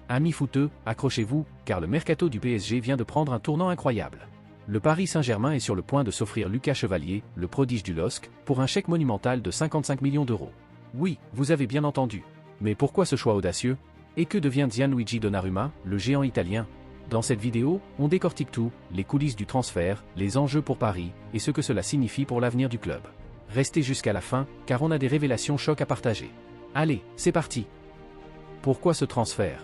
Amis footeux, accrochez-vous, car le mercato du PSG vient de prendre un tournant incroyable. Le Paris Saint-Germain est sur le point de s'offrir Lucas Chevalier, le prodige du LOSC, pour un chèque monumental de 55 millions d'euros. Oui, vous avez bien entendu. Mais pourquoi ce choix audacieux? Et que devient Gianluigi Donnarumma, le géant italien? Dans cette vidéo, on décortique tout, les coulisses du transfert, les enjeux pour Paris, et ce que cela signifie pour l'avenir du club. Restez jusqu'à la fin, car on a des révélations chocs à partager. Allez, c'est parti! Pourquoi ce transfert?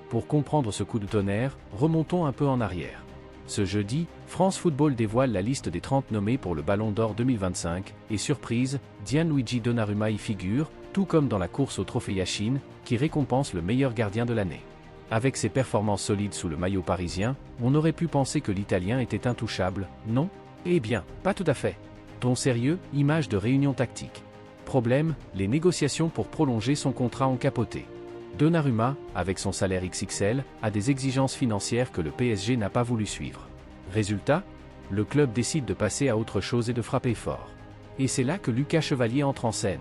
Pour comprendre ce coup de tonnerre, remontons un peu en arrière. Ce jeudi, France Football dévoile la liste des 30 nommés pour le Ballon d'Or 2025, et surprise, Gianluigi Donnarumma y figure, tout comme dans la course au trophée Yashin, qui récompense le meilleur gardien de l'année. Avec ses performances solides sous le maillot parisien, on aurait pu penser que l'Italien était intouchable, non? Eh bien, pas tout à fait. Ton sérieux, image de réunion tactique. Problème, les négociations pour prolonger son contrat ont capoté. Donnarumma, avec son salaire XXL, a des exigences financières que le PSG n'a pas voulu suivre. Résultat, le club décide de passer à autre chose et de frapper fort. Et c'est là que Lucas Chevalier entre en scène.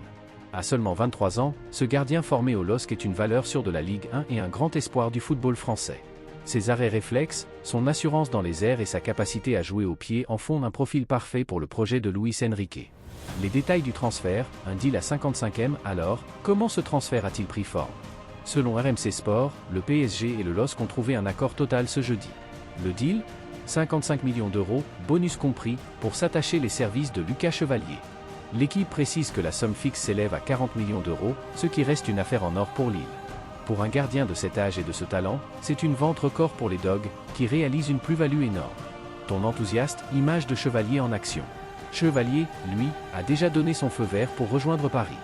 À seulement 23 ans, ce gardien formé au LOSC est une valeur sûre de la Ligue 1 et un grand espoir du football français. Ses arrêts réflexes, son assurance dans les airs et sa capacité à jouer au pied en font un profil parfait pour le projet de Luis Enrique. Les détails du transfert, un deal à 55e alors, comment ce transfert a-t-il pris forme? Selon RMC Sport, le PSG et le LOSC ont trouvé un accord total ce jeudi. Le deal? 55 millions d'euros, bonus compris, pour s'attacher les services de Lucas Chevalier. L'équipe précise que la somme fixe s'élève à 40 millions d'euros, ce qui reste une affaire en or pour Lille. Pour un gardien de cet âge et de ce talent, c'est une vente record pour les Dogs, qui réalisent une plus-value énorme. Ton enthousiaste, image de Chevalier en action. Chevalier, lui, a déjà donné son feu vert pour rejoindre Paris.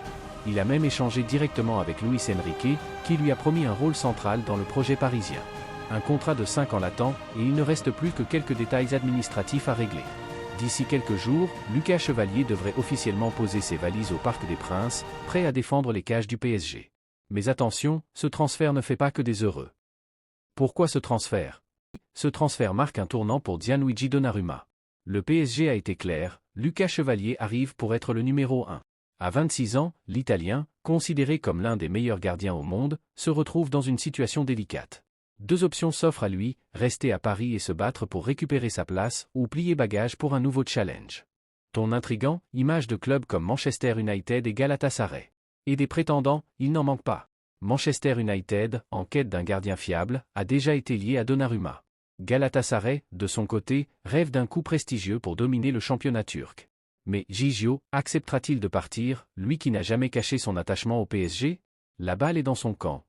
Il a même échangé directement avec Luis Enrique, qui lui a promis un rôle central dans le projet parisien. Un contrat de 5 ans l'attend, et il ne reste plus que quelques détails administratifs à régler. D'ici quelques jours, Lucas Chevalier devrait officiellement poser ses valises au Parc des Princes, prêt à défendre les cages du PSG. Mais attention, ce transfert ne fait pas que des heureux. Pourquoi ce transfert? Ce transfert marque un tournant pour Gianluigi Donnarumma. Le PSG a été clair, Lucas Chevalier arrive pour être le numéro 1. À 26 ans, l'Italien, considéré comme l'un des meilleurs gardiens au monde, se retrouve dans une situation délicate. Deux options s'offrent à lui, rester à Paris et se battre pour récupérer sa place, ou plier bagage pour un nouveau challenge. Ton intrigant, image de clubs comme Manchester United et Galatasaray. Et des prétendants, il n'en manque pas. Manchester United, en quête d'un gardien fiable, a déjà été lié à Donnarumma. Galatasaray, de son côté, rêve d'un coup prestigieux pour dominer le championnat turc. Mais Gigio acceptera-t-il de partir, lui qui n'a jamais caché son attachement au PSG? La balle est dans son camp,